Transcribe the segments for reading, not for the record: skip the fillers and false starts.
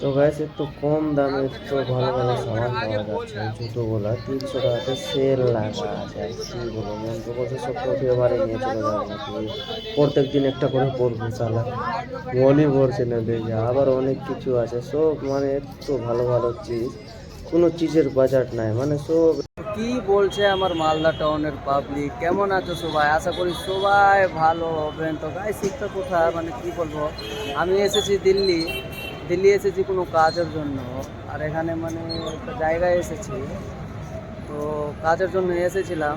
তো গাইস একটু কম দামে একটু ভালো ভালো সামান পাওয়া যাচ্ছে। জুতোগুলা 300 টাকাতে সেল লাগা আছে। আর কি বলবো, মন তো বলছে সব প্রতিবার বাড়ি নিয়ে চলে যাবো নাকি, প্রত্যেক দিন একটা করে পরবো সালা, মনই ভরছে না দেখে। আবার অনেক কিছু আছে, সব মানে এত ভালো ভালো চিজ, কোনো চিজের বাজার নাই, মানে সব। কি বলছে আমার মালদা টাউনের পাবলিক, কেমন আছো সবাই? আশা করি সবাই ভালো হবেন। তো গাইস শিক্ষা কোথায়, মানে কি বলবো, আমি এসেছি দিল্লি। দিল্লি এসেছি কোনো কাজের জন্য। আর এখানে মানে একটা জায়গায় এসেছি, তো কাজের জন্য এসেছিলাম।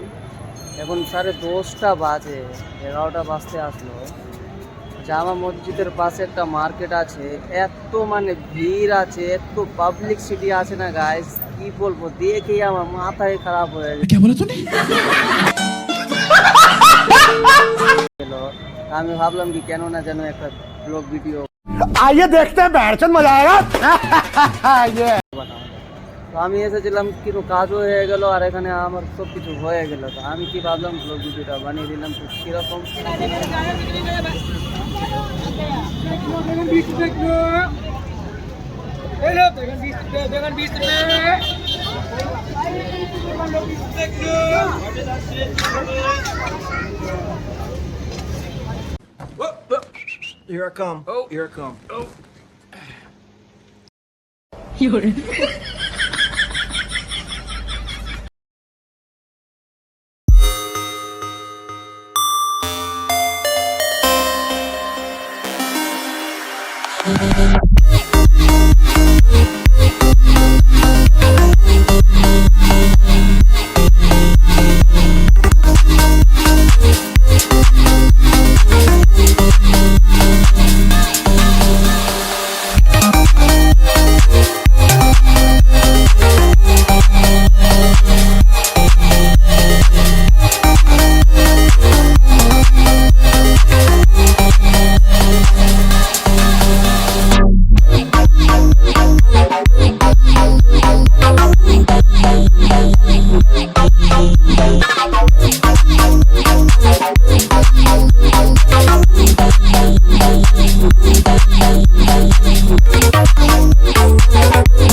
এখন 10:30 বাজে, 11টা বাজতে আসলো। জামা মসজিদের পাশে একটা মার্কেট আছে, এত মানে ভিড় আছে, এত পাবলিক সিটি আছে না গাইস, কি বলবো, দেখেই আমার মাথায় খারাপ হয়ে গেল। আমি ভাবলাম কি কেন না যেন একটা ব্লগ ভিডিও आइए देखते हैं बैठचंद मजा आएगा ये বানাবো। তো আমি এসেছিলাম কিন্তু কাজও হয়ে গেল, আর এখানে আমার সব কিছু হয়ে গেল। তো আমি কি ভাবলাম ব্লগ ভিডিওটা বানিয়ে দিলাম। তো কীরকম Here I come. Oh, here I come. Oh.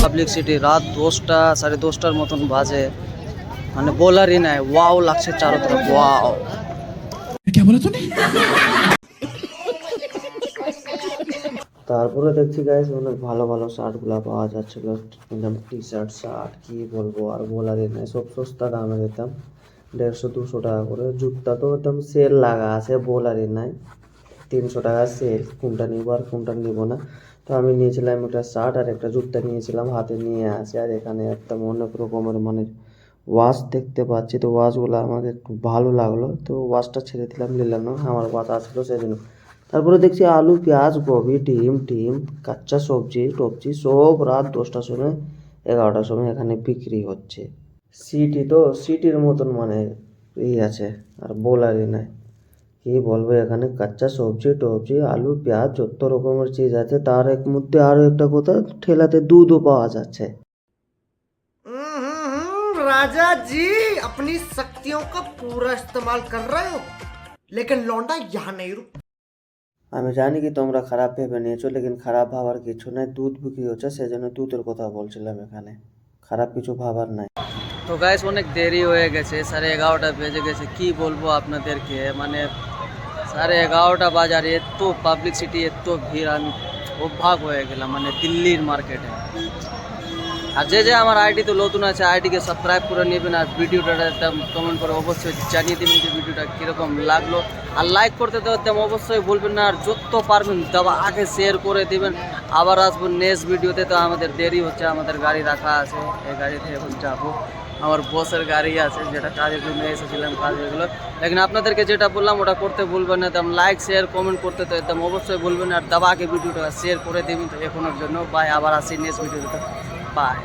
Public city রাত 10টা 10:30টার মতন বাজে, মানে বলারই নাই, ওয়াও লাগছে চারো তরফ, ওয়াও। তারপরে দেখছি গাইস অনেক ভালো ভালো শার্টগুলো পাওয়া যাচ্ছিল, একদম টি শার্ট শার্ট, কি বলবো আর বলারই নাই, সব সস্তা দামে দিতাম, 150-200 টাকা করে। জুতা তো একদম সেল লাগা আছে, বলারই নাই, 300 টাকা সেল, কোনটা নিব আর কোনটা নিব না। তো আমি নিয়েছিলাম একটা শার্ট আর একটা জুতা নিয়েছিলাম, হাতে নিয়ে আসি। আর এখানে একটা অনেক রকমের মানে ওয়াশ দেখতে পাচ্ছি, তো ওয়াশগুলো আমাকে একটু ভালো লাগলো, তো ওয়াশটা ছেড়ে দিলাম, নিলাম না, আমার কথা আসলো সেই জন্য। তারপরে দেখছি আলু পেঁয়াজ গোবি ডিম টিম কাঁচা সবজি টবজি সব রাত 10টার সময় 11টার সময় এখানে বিক্রি হচ্ছে। সিটি তো সিটির মতন মানে আছে, আর বলারই নাই, কি বলবো, এখানে কাঁচা সবজি টবজি আলু পেঁয়াজ যত রকমের চিজ আছে। তার এক মধ্যে আরো একটা কথা, ঠেলাতে দুধও পাওয়া যাচ্ছে। राजा जी अपनी शक्तियों का पूरा इस्तेमाल कर रहे हो लेकिन लौंडा यहाँ नहीं रुक। আমি জানি কি তোমরা খারাপ ভেবে নিয়েছো, লেকিন খারাপ ভাবার কিছু নাই, দুধ বিক্রি হচ্ছে সেজন্য দুধের কথা বলছিলাম, এখানে খারাপ কিছু ভাবার নাই। তো গাইস অনেক দেরি হয়ে গেছে, 11:30 বেজে গেছে, কি বলবো আপনাদেরকে, মানে 11:30 বাজারে এত পাবলিক সিটি এত ভিড়, আমি অবাক হয়ে গেলাম মানে দিল্লির মার্কেটে। আর যে আমার আইডি তো নতুন আছে, আইডিকে সাবস্ক্রাইব করে নেবেন, আর ভিডিওটা একটা কমেন্ট করে অবশ্যই জানিয়ে দেবেন যে ভিডিওটা কীরকম লাগলো। আর লাইক করতে তো অবশ্যই ভুলবেন না, আর যত পারবেন দাবা আগে শেয়ার করে দেবেন। আবার আসবো নেক্সট ভিডিওতে। তো আমাদের দেরি হচ্ছে, আমাদের গাড়ি রাখা আছে, এই গাড়িতে এখন যাবো, আমার বসের গাড়ি আছে, যেটা কাজের জন্য এসেছিলাম কাজগুলো। লেকিন আপনাদেরকে যেটা বললাম ওটা করতে ভুলবেন না, একদম লাইক শেয়ার কমেন্ট করতে তো একদম অবশ্যই ভুলবেন না, আর দাবা আগে ভিডিওটা শেয়ার করে দেবেন। তো এখনের জন্য বাই, আবার আসি নেক্সট ভিডিওতে, বাই।